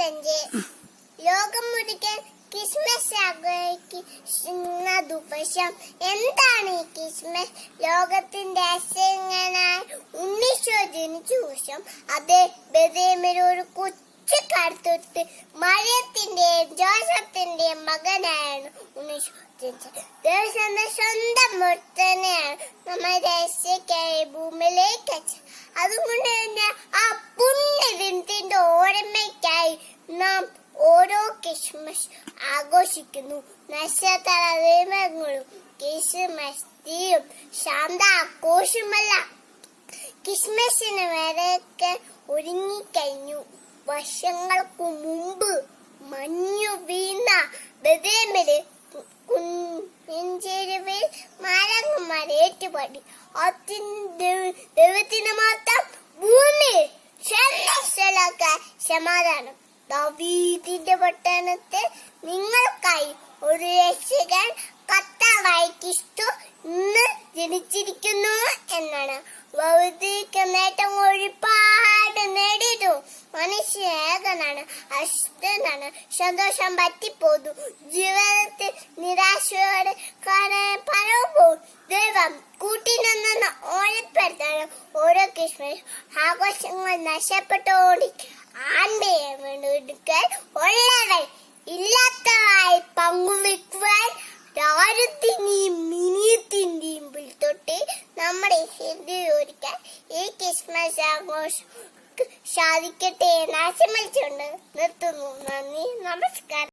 25 ലോകം മുഴുവൻ ക്രിസ്മസ് ആഘോഷിക്കുന്ന ദിവസം. എന്താണ് ഈ ക്രിസ്മസ്? ലോകത്തിന്റെ അസങ്ങനായ ഉണ്ണീശോ ജനിച്ച ദിവസം. അത് ബെത്ലഹേമിൽ ഒരു കൊച്ചു കടുത്തൊട്ട് മറിയത്തിന്റെയും ജോസഫിന്റെയും മകനായാണ് ഉണ്ണീശോ ജനിച്ചത്. ദൈവത്തിന്റെ സ്വന്തം മുത്തനെയാണ് നമ്മൾ രക്ഷയ്ക്കായി ഭൂമിയിലേക്ക് അയച്ചത്. അതുകൊണ്ട് തന്നെ ആ പുണ്യദിനത്തിന്റെ ഓർമ്മയ്ക്കായി നാം ഓരോ ക്രിസ്മസ് ആഘോഷിക്കുന്നു. നക്ഷത്ര ദീപങ്ങളും ക്രിസ്മസ് തീയും ശാന്ത ആഘോഷമല്ല. ക്രിസ്മസിന് വരെയൊക്കെ ഒരുങ്ങിക്കഴിഞ്ഞു. വർഷങ്ങൾക്ക് മുമ്പ് മഞ്ഞു വീണ ബെത്ലഹേമില് കുഞ്ചേരുവിൽ മരങ്ങന്മാർ ഏറ്റുപാടി. ദൈവത്തിന് മാത്രം ഭൂമിയിൽ സമാധാനം. ദാവീദിന്റെ പട്ടണത്തിൽ നിങ്ങൾക്കായി ഒരു രക്ഷകൻ കർത്താവായ ക്രിസ്തു ഇന്ന് ജനിച്ചിരിക്കുന്നു എന്നാണ്. ഭൗതിക നേട്ടം ഒരുപാട് നേടിയിട്ടു മനുഷ്യ ഏകനാണ്, അശുദ്ധനാണ്, സന്തോഷം പറ്റിപ്പോന്നു. ജീവിതത്തിൽ നിരാശയോടെ പലപ്പോൾ ദൈവം കൂട്ടിനിന്ന് ഓർമ്മപ്പെടുത്താണ്. ഓരോ ക്രിസ്മസ് ആഘോഷങ്ങൾ നഷ്ടപ്പെട്ടോടി ആൺമയെ വീണ്ടെടുക്കാൻ ഉള്ളവർ ഇല്ലാത്തതായി പങ്കുവെക്കുവാൻ രാജ്യത്തിന്റെയും മിനിയത്തിന്റെയും തൊട്ട് നമ്മുടെ ഒരുക്കാൻ ഈ ക്രിസ്മസ് ആഘോഷം സാധിക്കട്ടെ എന്ന് ആശംസിച്ചുകൊണ്ട് നിർത്തുന്നു. നന്ദി, നമസ്കാരം.